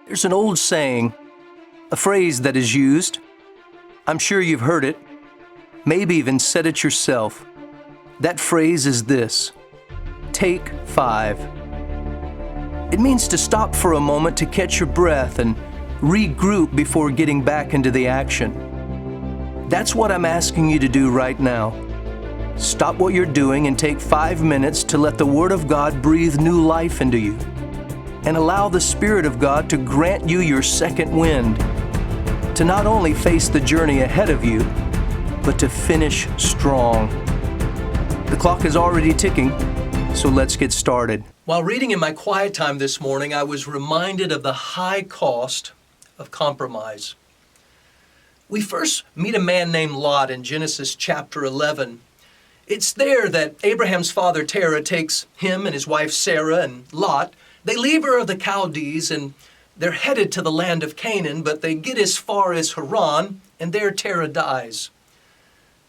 There's an old saying, a phrase that is used. I'm sure you've heard it, maybe even said it yourself. That phrase is this: take 5. It means to stop for a moment to catch your breath and regroup before getting back into the action. That's what I'm asking you to do right now. Stop what you're doing and take 5 minutes to let the Word of God breathe new life into you, and allow the Spirit of God to grant you your second wind, to not only face the journey ahead of you, but to finish strong. The clock is already ticking, so let's get started. While reading in my quiet time this morning, I was reminded of the high cost of compromise. We first meet a man named Lot in Genesis chapter 11. It's there that Abraham's father Terah takes him and his wife Sarah and Lot. They leave Ur of the Chaldees and they're headed to the land of Canaan, but they get as far as Haran, and there Terah dies.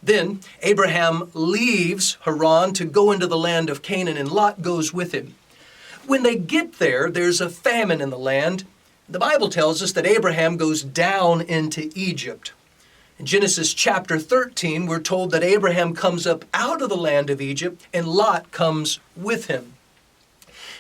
Then Abraham leaves Haran to go into the land of Canaan, and Lot goes with him. When they get there, there's a famine in the land. The Bible tells us that Abraham goes down into Egypt. In Genesis chapter 13, we're told that Abraham comes up out of the land of Egypt, and Lot comes with him.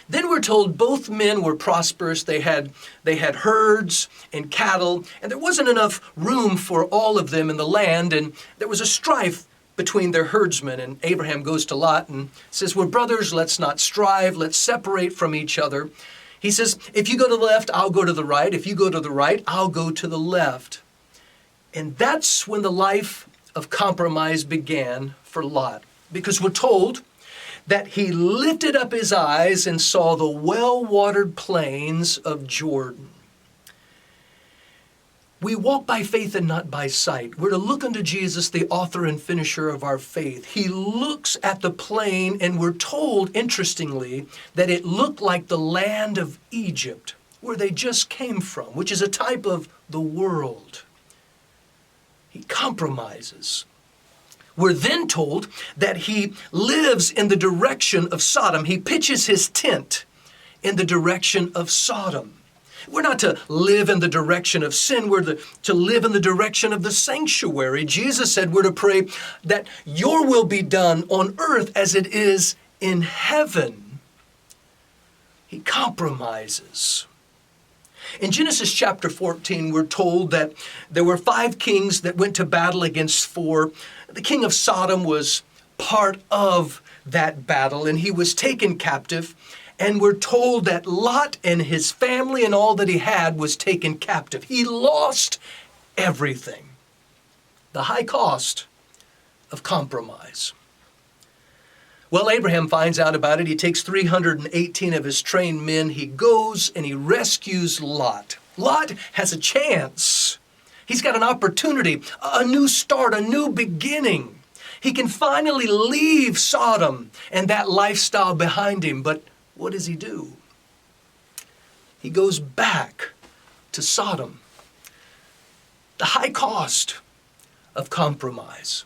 Then we're told both men were prosperous. They had herds and cattle, and there wasn't enough room for all of them in the land, and there was a strife between their herdsmen. And Abraham goes to Lot and says, "We're brothers, let's not strive, let's separate from each other." He says, "If you go to the left, I'll go to the right. If you go to the right, I'll go to the left." And that's when the life of compromise began for Lot, because we're told that he lifted up his eyes and saw the well-watered plains of Jordan. We walk by faith and not by sight. We're to look unto Jesus, the author and finisher of our faith. He looks at the plain, and we're told, interestingly, that it looked like the land of Egypt, where they just came from, which is a type of the world. He compromises. We're then told that he lives in the direction of Sodom. He pitches his tent in the direction of Sodom. We're not to live in the direction of sin. We're to live in the direction of the sanctuary. Jesus said we're to pray that your will be done on earth as it is in heaven. He compromises. In Genesis chapter 14, we're told that there were 5 kings that went to battle against 4. The king of Sodom was part of that battle, and he was taken captive. And we're told that Lot and his family and all that he had was taken captive. He lost everything. The high cost of compromise. Well, Abraham finds out about it. He takes 318 of his trained men. He goes and he rescues Lot. Lot has a chance. He's got an opportunity, a new start, a new beginning. He can finally leave Sodom and that lifestyle behind him. But what does he do? He goes back to Sodom. The high cost of compromise.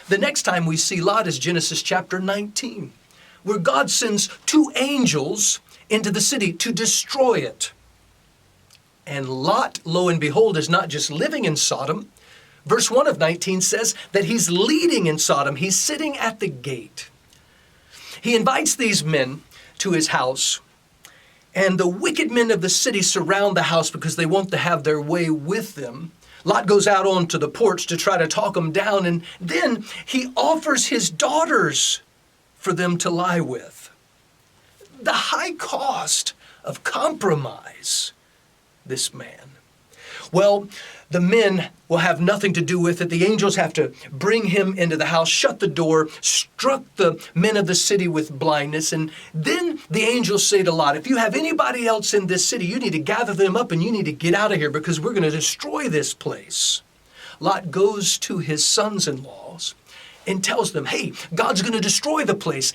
The next time we see Lot is Genesis chapter 19, where God sends 2 angels into the city to destroy it. And Lot, lo and behold, is not just living in Sodom. Verse 1 of 19 says that he's leading in Sodom. He's sitting at the gate. He invites these men to his house, and the wicked men of the city surround the house because they want to have their way with them. Lot goes out onto the porch to try to talk them down, and then he offers his daughters for them to lie with. The high cost of compromise, this man. Well, the men will have nothing to do with it. The angels have to bring him into the house, shut the door, struck the men of the city with blindness. And then the angels say to Lot, if you have anybody else in this city, you need to gather them up and you need to get out of here because we're going to destroy this place. Lot goes to his sons-in-laws and tells them, hey, God's going to destroy the place.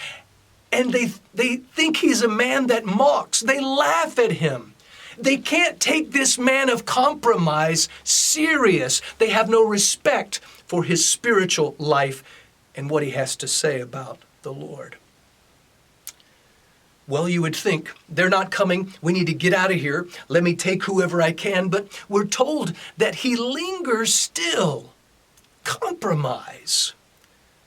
And they think he's a man that mocks. They laugh at him. They can't take this man of compromise serious. They have no respect for his spiritual life and what he has to say about the Lord. Well, you would think, they're not coming. We need to get out of here. Let me take whoever I can. But we're told that he lingers still. Compromise.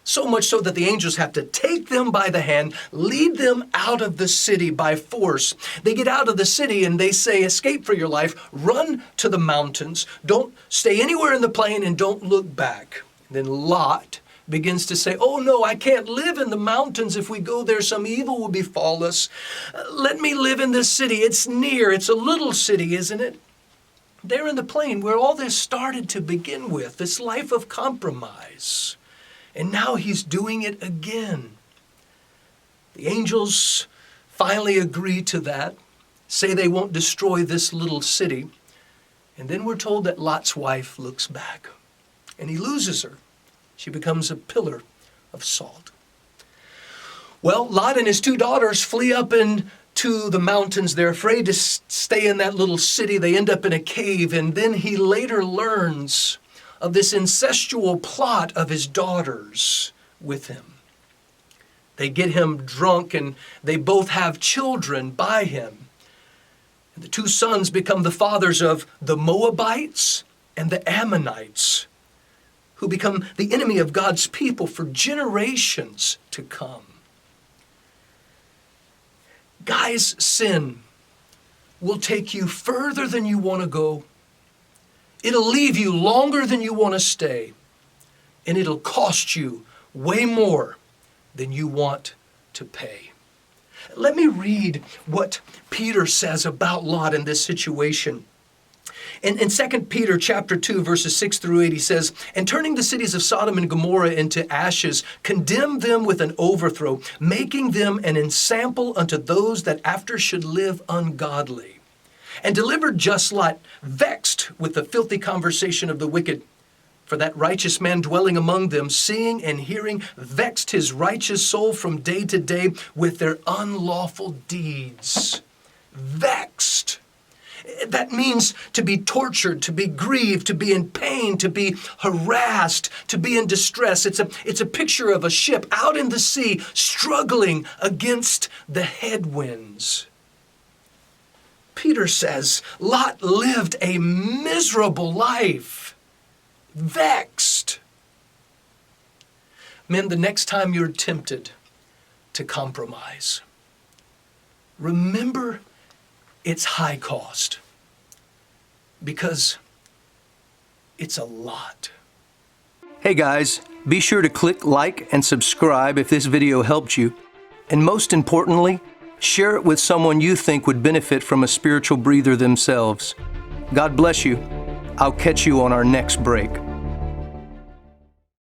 So much so that the angels have to take them by the hand, lead them out of the city by force. They get out of the city and they say, escape for your life, run to the mountains, don't stay anywhere in the plain and don't look back. Then Lot begins to say, oh no, I can't live in the mountains. If we go there, some evil will befall us. Let me live in this city. It's near. It's a little city, isn't it? There in the plain where all this started to begin with, this life of compromise. And now he's doing it again. The angels finally agree to that, say they won't destroy this little city. And then we're told that Lot's wife looks back and he loses her. She becomes a pillar of salt. Well, Lot and his two daughters flee up into the mountains. They're afraid to stay in that little city. They end up in a cave. And then he later learns of this incestual plot of his daughters with him. They get him drunk and they both have children by him. And the two sons become the fathers of the Moabites and the Ammonites, who become the enemy of God's people for generations to come. Guys, sin will take you further than you want to go. It'll leave you longer than you want to stay. And it'll cost you way more than you want to pay. Let me read what Peter says about Lot in this situation. In 2 Peter chapter 2, verses 6 through 8, he says, and turning the cities of Sodom and Gomorrah into ashes, condemned them with an overthrow, making them an ensample unto those that after should live ungodly. And delivered just Lot, vexed with the filthy conversation of the wicked. For that righteous man dwelling among them, seeing and hearing, vexed his righteous soul from day to day with their unlawful deeds. Vexed. That means to be tortured, to be grieved, to be in pain, to be harassed, to be in distress. It's a picture of a ship out in the sea, struggling against the headwinds. Peter says Lot lived a miserable life, vexed. Men, the next time you're tempted to compromise, remember it's high cost, because it's a lot. Hey guys, be sure to click like and subscribe if this video helped you. And most importantly, share it with someone you think would benefit from a spiritual breather themselves. God bless you. I'll catch you on our next break.